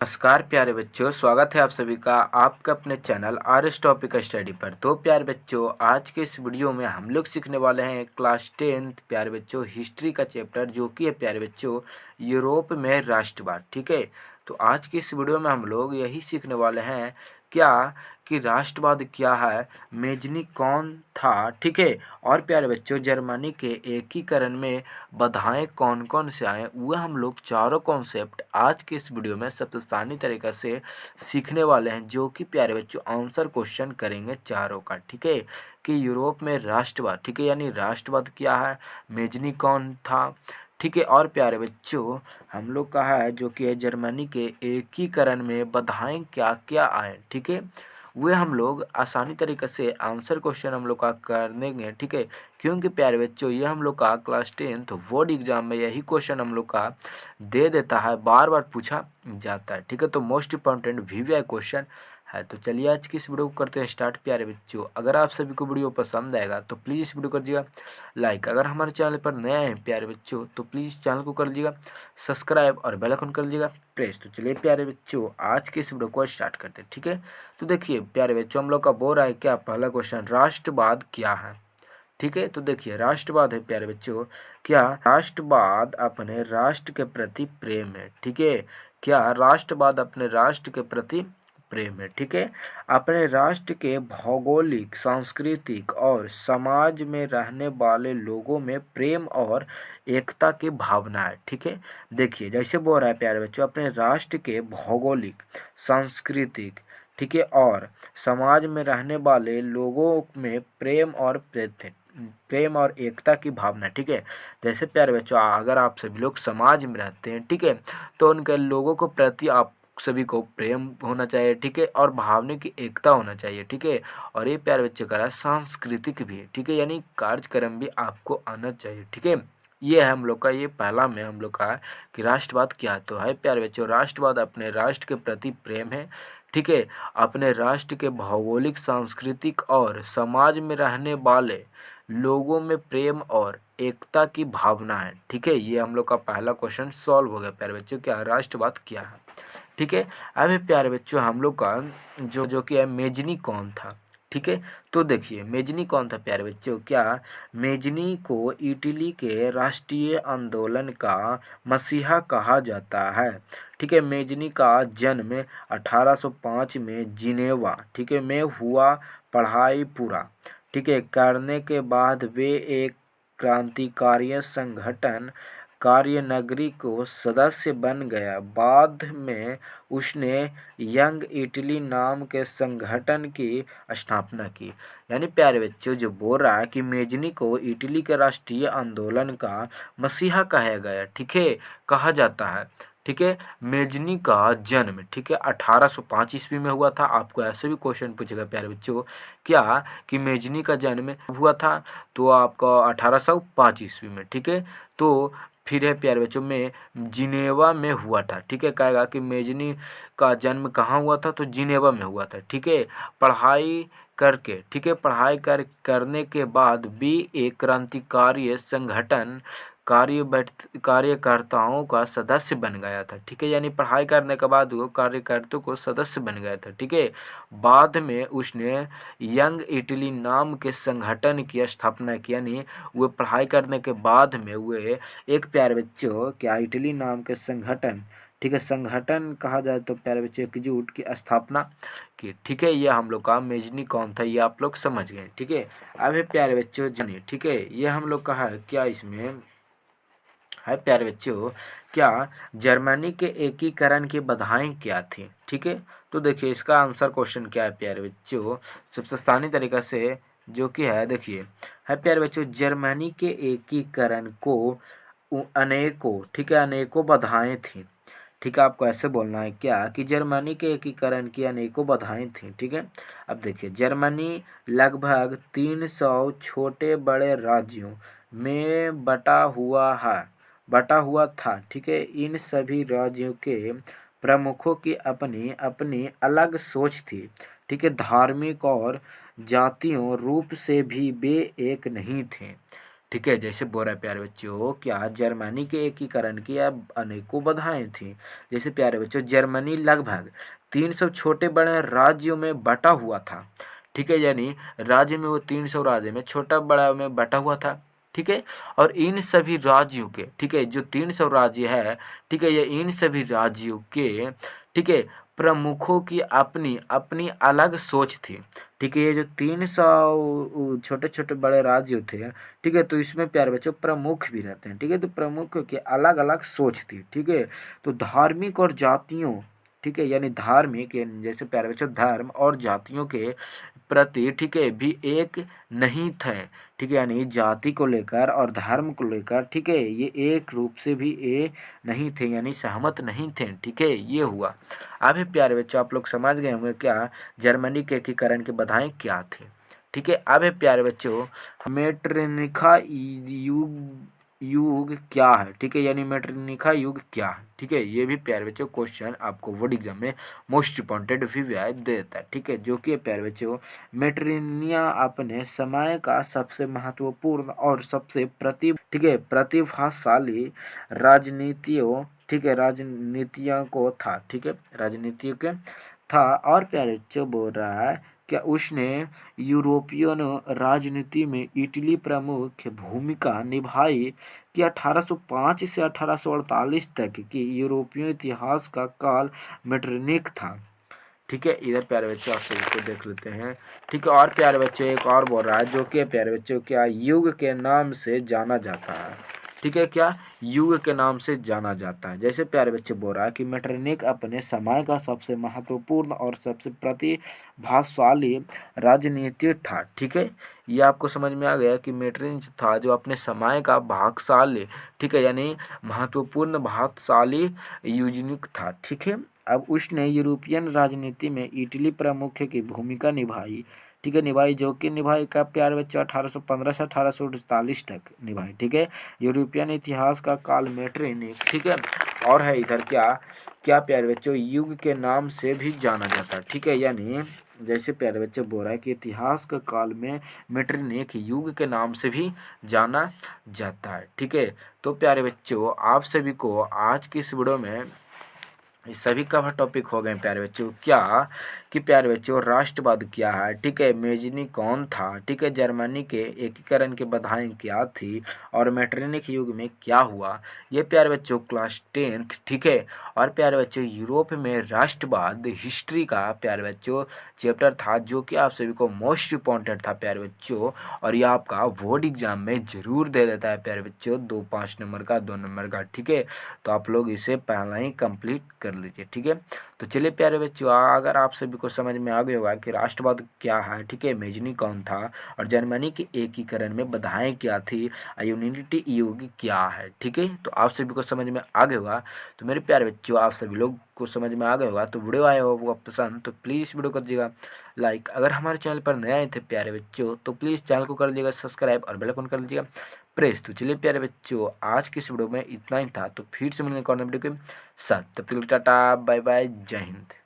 नमस्कार प्यारे बच्चों, स्वागत है आप सभी का आपका अपने channel R S topic study पर। तो प्यारे बच्चों, आज के इस वीडियो में हम लोग सीखने वाले हैं क्लास 10 प्यारे बच्चों हिस्ट्री का चैप्टर, जो कि है प्यारे बच्चों यूरोप में राष्ट्रवाद। ठीक है, तो आज की इस वीडियो में हम लोग यही सीखने वाले हैं क्या कि राष्ट्रवाद क्या है, मेजनी कौन था। ठीक है, और प्यारे बच्चों जर्मनी के एकीकरण में बाधाएं कौन कौन से आए, वह हम लोग चारों कॉन्सेप्ट आज के इस वीडियो में सबसे आसानी तरीक़ा से सीखने वाले हैं, जो कि प्यारे बच्चों आंसर क्वेश्चन करेंगे चारों का। ठीक है, कि यूरोप में राष्ट्रवाद, ठीक है, यानी राष्ट्रवाद क्या है, मेजनी कौन था। ठीक है, और प्यारे बच्चों हम लोग का है जो कि है जर्मनी के एकीकरण में बाधाएं क्या क्या आए। ठीक है, वे हम लोग आसानी तरीके से आंसर क्वेश्चन हम लोग का कर देंगे। ठीक है, क्योंकि प्यारे बच्चों ये हम लोग का क्लास 10 बोर्ड एग्जाम में यही क्वेश्चन हम लोग का दे देता है, बार बार पूछा जाता है। ठीक है, तो मोस्ट इंपॉर्टेंट वीवीआई क्वेश्चन है। तो चलिए आज की इस वीडियो को करते हैं स्टार्ट। प्यारे बच्चों, अगर आप सभी को वीडियो पसंद आएगा तो प्लीज़ इस वीडियो कर दीजिएगा लाइक। अगर हमारे चैनल पर नए हैं प्यारे बच्चों तो प्लीज़ चैनल को कर लीजिएगा सब्सक्राइब और बेल आइकन कर लीजिएगा प्रेस। तो चलिए प्यारे बच्चों आज के इस वीडियो को स्टार्ट करते हैं। ठीक है, तो देखिए प्यारे बच्चों हम लोग का बोल रहा है क्या, पहला क्वेश्चन राष्ट्रवाद क्या है। ठीक है, तो देखिए राष्ट्रवाद है प्यारे बच्चों क्या, राष्ट्रवाद अपने राष्ट्र के प्रति प्रेम है। ठीक है, क्या राष्ट्रवाद अपने राष्ट्र के प्रति प्रेम है। ठीक है, अपने राष्ट्र के भौगोलिक, सांस्कृतिक और समाज में रहने वाले लोगों में प्रेम और एकता की भावना है। ठीक है, देखिए जैसे बोल रहा है प्यारे बच्चों, अपने राष्ट्र के भौगोलिक, सांस्कृतिक, ठीक है, और समाज में रहने वाले लोगों में प्रेम और एकता की भावना। ठीक है, जैसे प्यारे बच्चों अगर आप सभी लोग समाज में रहते हैं, ठीक है, तो उनके लोगों को प्रति आप सभी को प्रेम होना चाहिए। ठीक है, और भावना की एकता होना चाहिए। ठीक है, और ये प्यारे बच्चों का सांस्कृतिक भी है। ठीक है, यानी कार्यक्रम भी आपको आना चाहिए। ठीक है, ये है हम लोग का, ये पहला में हम लोग का है कि राष्ट्रवाद क्या तो है प्यारे बच्चों, राष्ट्रवाद अपने राष्ट्र के प्रति प्रेम है। ठीक है, अपने राष्ट्र के भौगोलिक, सांस्कृतिक और समाज में रहने वाले लोगों में प्रेम और एकता की भावना है। ठीक है, ये हम लोग का पहला क्वेश्चन सॉल्व हो गया प्यारे बच्चों, क्या राष्ट्रवाद क्या है। ठीक है, अब प्यारे बच्चों हम लोग का जो जो कि है मेजनी कौन था। ठीक है, तो देखिए मेजनी कौन था प्यारे बच्चों, क्या मेजनी को इटली के राष्ट्रीय आंदोलन का मसीहा कहा जाता है। ठीक है, मेजनी का जन्म 1805 में जिनेवा, ठीक है, में हुआ। पढ़ाई पूरा, ठीक है, करने के बाद वे एक क्रांतिकारी संगठन कार्यनगरी को सदस्य बन गया। बाद में उसने यंग इटली नाम के संगठन की स्थापना की। यानी प्यारे बच्चों जो बोल रहा है कि मेजनी को इटली के राष्ट्रीय आंदोलन का मसीहा कहा गया। ठीक है, कहा जाता है। ठीक है, मेजनी का जन्म, ठीक है, 1805 ईस्वी में हुआ था। आपको ऐसे भी क्वेश्चन पूछेगा प्यारे बच्चों क्या कि मेजनी का जन्म हुआ था, तो आपका 1805 ईस्वी में। ठीक है, तो फिर है प्यारे बच्चों में जिनेवा में हुआ था। ठीक है, कहेगा कि मेजनी का जन्म कहाँ हुआ था, तो जिनेवा में हुआ था। ठीक है, पढ़ाई करके, ठीक है, करने के बाद भी एक क्रांतिकारी संगठन कार्यकर्ताओं का सदस्य बन गया था। ठीक है, यानी पढ़ाई करने के बाद वो कार्यकर्ताओं को सदस्य बन गया था। ठीक है, बाद में उसने यंग इटली नाम के संगठन की स्थापना की। यानी वो पढ़ाई करने के बाद में वे एक प्यारे बच्चों क्या इटली नाम के संगठन, ठीक है, संगठन कहा जाए तो प्यारे बच्चों एकजुट की स्थापना की। ठीक है, ये हम लोग का मेजनी कौन था, ये आप लोग समझ गए। ठीक है, अब प्यारे बच्चों जानिए, ठीक है, ये हम लोग का है क्या, इसमें है प्यारे बच्चों क्या जर्मनी के एकीकरण की बाधाएं क्या थी। ठीक है, तो देखिए इसका आंसर क्वेश्चन क्या है प्यारे बच्चों, सबसे आसानी तरीका से जो कि है, देखिए है प्यारे बच्चों जर्मनी के एकीकरण को अनेकों, ठीक है, अनेकों बाधाएं थी। ठीक है, आपको ऐसे बोलना है क्या कि जर्मनी के एकीकरण की अनेकों बाधाएं थी। ठीक है, अब देखिए जर्मनी लगभग 300 छोटे बड़े राज्यों में बटा हुआ था। ठीक है, इन सभी राज्यों के प्रमुखों की अपनी अपनी अलग सोच थी। ठीक है, धार्मिक और जातीयों रूप से भी वे एक नहीं थे। ठीक है। जैसे बोल रहा है प्यारे बच्चों, क्या जर्मनी के एकीकरण की अब अनेकों बाधाएं थी। जैसे प्यारे बच्चों, जर्मनी लगभग 300 छोटे बड़े राज्यों में बटा हुआ था। ठीक है, यानी राज्य में वो 300 राज्य में छोटा बड़ा में बटा हुआ था। ठीक है, और इन सभी राज्यों के, ठीक है, जो 300 राज्य है, ठीक है, ये इन सभी राज्यों के, ठीक है, प्रमुखों की अपनी अपनी अलग सोच थी। ठीक है, ये जो 300 छोटे छोटे बड़े राज्य थे, ठीक है, तो इसमें प्यारे बच्चों प्रमुख भी रहते हैं। ठीक है, तो प्रमुख की अलग अलग सोच थी। ठीक है, तो धार्मिक और जातियों, ठीक है, यानी धार्मिक, जैसे प्यारे बच्चों धर्म और जातियों के प्रति, ठीक है, भी एक नहीं थे। ठीक है, यानी जाति को लेकर और धर्म को लेकर, ठीक है, ये एक रूप से भी ये नहीं थे, यानी सहमत नहीं थे। ठीक है, ये हुआ। अभी प्यारे बच्चों आप लोग समझ गए होंगे क्या जर्मनी के एकीकरण की बाधाएं क्या थी। ठीक है, अब है प्यारे बच्चों मेटरनिखा युग युग क्या है। ठीक है, यानी मेटरनिखा युग क्या है। ठीक है, ये भी प्यारे बच्चों क्वेश्चन आपको बोर्ड एग्जाम में मोस्ट इंपॉर्टेंट भी व्याय देता है। ठीक है, जो कि प्यारे बच्चों मेटरनिया अपने समय का सबसे महत्वपूर्ण और सबसे ठीक है, प्रतिभाशाली राजनीतियों, ठीक है, राजनीतियों को था। ठीक है, राजनीतियों के था। और प्यारे बच्चों बोल रहा है क्या उसने यूरोपियन राजनीति में इटली प्रमुख भूमिका निभाई कि 1805 से 1848 तक की यूरोपीय इतिहास का काल मेटरनिक था। ठीक है, इधर प्यारे बच्चों आप सभी को देख लेते हैं। ठीक है, और प्यारे बच्चों एक और बोल रहा है जो कि प्यारे बच्चों क्या युग के नाम से जाना जाता है। ठीक है, क्या युग के नाम से जाना जाता है। जैसे प्यारे बच्चे बोल रहा है कि मेटरनिक अपने समय का सबसे महत्वपूर्ण और सबसे प्रतिभाशाली राजनीतिक था। ठीक है, ये आपको समझ में आ गया कि मेटरनिक था जो अपने समय का भागशाली, ठीक है, यानी महत्वपूर्ण भागशाली यूजनिक था। ठीक है, अब उसने यूरोपियन राजनीति में इटली प्रमुख की भूमिका निभाई। ठीक है, निभाई, जो कि निभाई कब प्यारे बच्चों 1815 से 1848 तक निभाई। ठीक है, यूरोपियन इतिहास का काल मेटरनिक। ठीक है, और है इधर क्या क्या प्यारे बच्चों युग के नाम से भी जाना जाता है। ठीक है, यानी जैसे प्यारे बच्चे बोल रहा है कि इतिहास का काल में मेटरनिक युग के नाम से भी जाना जाता है। ठीक है, तो प्यारे बच्चों आप सभी को आज की इस वीडियो में ये सभी कवर टॉपिक हो गए प्यारे बच्चों। क्या कि प्यारे बच्चों राष्ट्रवाद क्या है। ठीक है, मेजनी कौन था। ठीक है, जर्मनी के एकीकरण की बाधाएं क्या थी और मेटरनिक युग में क्या हुआ। ये प्यारे बच्चों क्लास 10th, ठीक है, और प्यारे बच्चों यूरोप में राष्ट्रवाद हिस्ट्री का प्यारे बच्चों चैप्टर था जो कि आप सभी को मोस्ट इम्पॉर्टेंट था प्यारे बच्चों। और ये आपका बोर्ड एग्जाम में जरूर दे देता है प्यारे बच्चों 5 नंबर का 2 नंबर का। ठीक है, तो आप लोग इसे पहला ही कंप्लीट कर लीजिए। ठीक है, तो चलिए प्यारे बच्चों अगर आप सभी को समझ में आ गया होगा कि राष्ट्रवाद क्या है, ठीक है, मेजनी कौन था और जर्मनी के एकीकरण में बाधाएं क्या थी, यूनिटी युग क्या है। ठीक है, तो आप सभी को समझ में आ गया होगा। तो मेरे प्यारे बच्चों आप सभी लोग को समझ में आ गया होगा। तो वीडियो आया होगा पसंद तो प्लीज़ वीडियो कर दीजिएगा लाइक। अगर हमारे चैनल पर नए आए थे प्यारे बच्चों तो प्लीज़ चैनल को कर लीजिएगा सब्सक्राइब और बेल आइकन कर लीजिएगा प्रेस। तो चलिए प्यारे बच्चों आज की इस वीडियो में इतना ही था। तो फिर से मिलेंगे कॉर्नर वीडियो के साथ, तब तक टाटा बाय बाय जय हिंद।